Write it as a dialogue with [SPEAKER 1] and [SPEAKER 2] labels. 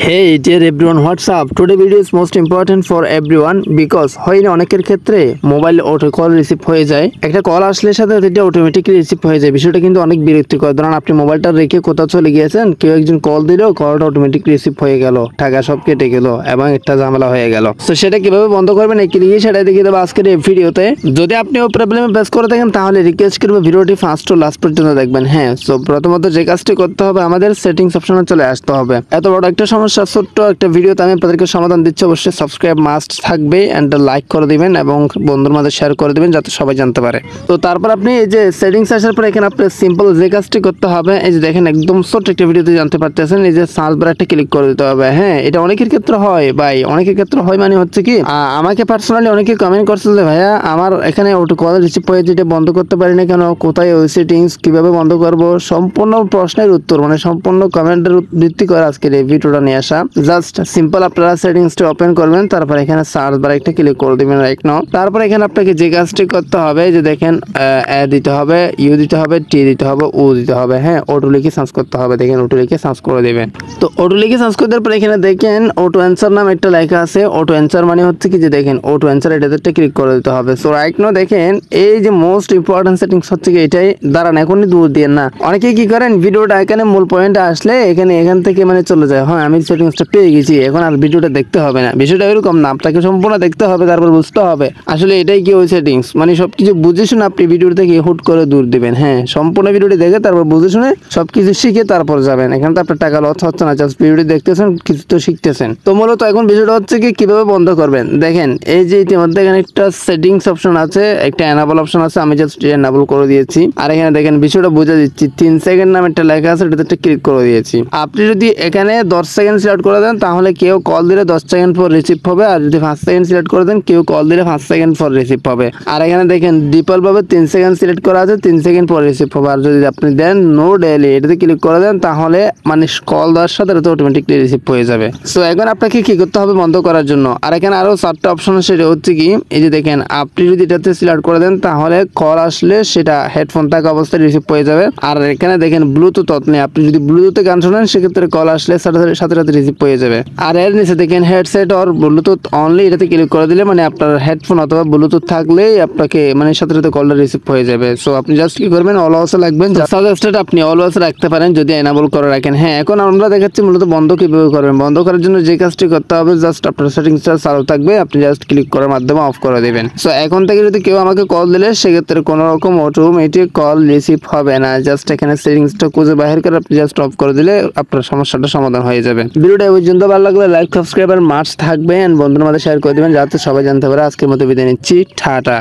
[SPEAKER 1] Hey dear everyone, what's up? Today video is most important for everyone because হয় না অনেকের ক্ষেত্রে mobile auto call receive হয়ে যায়, একটা কল আসলে সাথে এটা অটোমেটিক্যালি রিসিভ হয়ে যায়। বিষয়টা কিন্তু অনেক বিরক্তিকর। ধরুন আপনি মোবাইলটা রেখে কোথাও চলে গিয়েছেন, কেউ একজন কল দিল, কলটা অটোমেটিক্যালি রিসিভ হয়ে গেল, টাকা সব কেটে গেল এবং একটা ঝামেলা হয়ে গেল। তো সেটা কিভাবে বন্ধ করবেন এই ক্লিকে সেটা দেখিয়ে দেবো আজকের এই ভিডিওতে। যদি আপনি ওই প্রবলেমে ফেস করে থাকেন তাহলে রিকোয়েস্ট করবো ভিডিওটি ফার্স্ট টু লাস্ট পর্যন্ত দেখবেন। হ্যাঁ, সো প্রথমত যে কাজটি করতে হবে আমাদের সেটিংস অপশনে চলে আসতে হবে। এত বড় একটা সমস্যা ছোট্ট একটা ভিডিওতে আমি আপনাদেরকে সমাধান দিচ্ছি। অবশ্যই সাবস্ক্রাইব মাস্ট থাকবে এন্ড লাইক করে দিবেন এবং বন্ধুর মাঝে শেয়ার করে দিবেন যাতে সবাই জানতে পারে। তো তারপর আপনি এই যে সেটিংস আসার পর এখানে আপনি সিম্পল যে কাজটি করতে হবে, এই যে দেখেন একদম ছোট্ট একটা ভিডিওতে জানতে পারতেছেন, এই যে সার্চ বারে একটা ক্লিক করে দিতে হবে। হ্যাঁ, এটা অনেকের ক্ষেত্রে হয় ভাই, অনেকের ক্ষেত্রে হয় মানে হচ্ছে কি আমাকে পার্সোনালি অনেকে কমেন্ট করছে যে ভাইয়া আমার এখানে অটো কল রিসিভ হয়ে যেটা বন্ধ করতে পারি না কেন, কোথায় ওই সেটিংস কিভাবে বন্ধ করব, সম্পূর্ণ প্রশ্নের উত্তর মানে সম্পূর্ণ কমেন্টের ভিত্তি করে আজকের এই ভিডিওটা নিয়ে আসা। জাস্ট সিম্পল আপনারা সেটিংসটা ওপেন করবেন, তারপর এখানে সার্চ বারে একটা ক্লিক করে দিবেন রাইট নাও। তারপর এখানে আপনাকে যে কাজটি করতে হবে যে দেখেন এ দিতে হবে, ইউ দিতে হবে, টি দিতে হবে, ও দিতে হবে। হ্যাঁ, অটো লিখে সার্চ করতে হবে। দেখেন অটো লিখে সার্চ করে দিবেন। তো অটো লিখে সার্চ করে দেওয়ার পর এখানে দেখেন অটো অ্যান্সার নাম একটা লেখা আছে। অটো অ্যান্সার মানে হচ্ছে কি যে দেখেন অটো অ্যান্সার এটাতে একটা ক্লিক করে দিতে হবে। সো রাইট নাও দেখেন এই যে মোস্ট ইম্পর্টেন্ট সেটিংস হচ্ছে কি এটাই। দাঁড়ান এখনই দূর দিয়ে না, অনেকে কি করেন ভিডিওটা এখানে মূল পয়েন্টে আসলে এখান থেকে মানে চলে যায়। হ্যাঁ, আমি সেটিংসটা পেয়ে গেছি, এখন আর ভিডিওটা দেখতে হবে না। বিষয়টা এরকম না, আপনাকে সম্পূর্ণ দেখতে হবে, তারপর বুঝতে হবে আসলে এটাই কি ওই সেটিংস। মানে সবকিছু বুঝে শুনে আপনি ভিডিও থেকে হুট করে দূর দিবেন। হ্যাঁ, সম্পূর্ণ ভিডিওটি দেখে তারপর বুঝে শুনে সবকিছু শিখে তারপর যাবেন। এখানে তো আপনার টাকা লস হচ্ছে না, জাস্ট ভিডিওটি দেখতেছেন, কিছু তো শিখতেছেন। তো মূলত এখন বিষয়টা হচ্ছে কি কিভাবে বন্ধ করবেন। দেখেন এই যে ইতিমধ্যে এখানে একটা সেটিংস অপশন আছে, একটা এনাবল অপশন আছে, আমি জাস্ট এনাবল করে দিয়েছি। আর এখানে দেখেন বিষয়টা বুঝে দিচ্ছি, 3 সেকেন্ড নামে একটা লেখা আছে, এটাতে একটা ক্লিক করে দিয়েছি। আপনি যদি এখানে 10 সেকেন্ড সিলেক্ট করে দেন তাহলে কেউ কল দিলে 10 সেকেন্ড পর রিসিভ হবে, আর যদি 5 সেকেন্ড সিলেক্ট করে দেন কেউ কল দিলে 5 সেকেন্ড পর রিসিভ হবে। আর এখানে দেখেন ডিফল্ট ভাবে 3 সেকেন্ড সিলেক্ট করা আছে, 3 সেকেন্ড পর রিসিভ হবে। আর যদি আপনি দেন নো ডেইলি এটাতে ক্লিক করে দেন তাহলে মানে কল দেওয়ার সাথে এটা অটোমেটিকলি রিসিভ হয়ে যাবে। সো এখন আপনাকে কি করতে হবে বন্ধ করার জন্য। আর এখানে আরো 4টা অপশন আছে, সেটা হচ্ছে কি এই যে দেখেন আপনি যদি এটাতে সিলেক্ট করে দেন তাহলে কল আসলে সেটা হেডফোন থাকা অবস্থায় রিসিভ হয়ে যাবে। আর এখানে দেখেন ব্লুটুথ নেই, আপনি যদি ব্লুটুথে গান শোনেন সেক্ষেত্রে কল আসলে সাথে সাথে রিসিভ হয়ে যাবে। আর এর নিচে দেখেন হেডসেট অর ব্লুটুথ অনলি, এটাতে ক্লিক করে দিলে মানে আপনার হেডফোন অথবা ব্লুটুথ থাকলেই আপনাকে মানে সাথে সাথে কলটা রিসিভ হয়ে যাবে। সো আপনি জাস্ট কি করবেন অলওয়েজ রাখবেন, সাজেস্টেড আপনি অলওয়েজ রাখতে পারেন যদি এনাবল করে রাখেন। হ্যাঁ, এখন আমরা দেখাচ্ছি মূলত বন্ধ কিভাবে করবেন। বন্ধ করার জন্য যে কাজটি করতে হবে জাস্ট আপনার সেটিংসটা চালু থাকবে, আপনি জাস্ট ক্লিক করার মাধ্যমে অফ করে দিবেন। সো এখন থেকে যদি কেউ আমাকে কল দিলে সেক্ষেত্রে কোনো রকম অটোমেটিক কল রিসিভ হবে না। জাস্ট এখানে সেটিংসটা খুঁজে বাহির করে আপনি জাস্ট অফ করে দিলে আপনার সমস্যাটা সমাধান হয়ে যাবে। ভিডিওটা এই পর্যন্ত ভালো লাগলে লাইক সাবস্ক্রাইব আর মার্চ থাকবে এন্ড বন্ধুদের মধ্যে শেয়ার করে দিবেন যাতে সবাই জানতে পারে। আজকের মতো বিদায় নিচ্ছি, টাটা।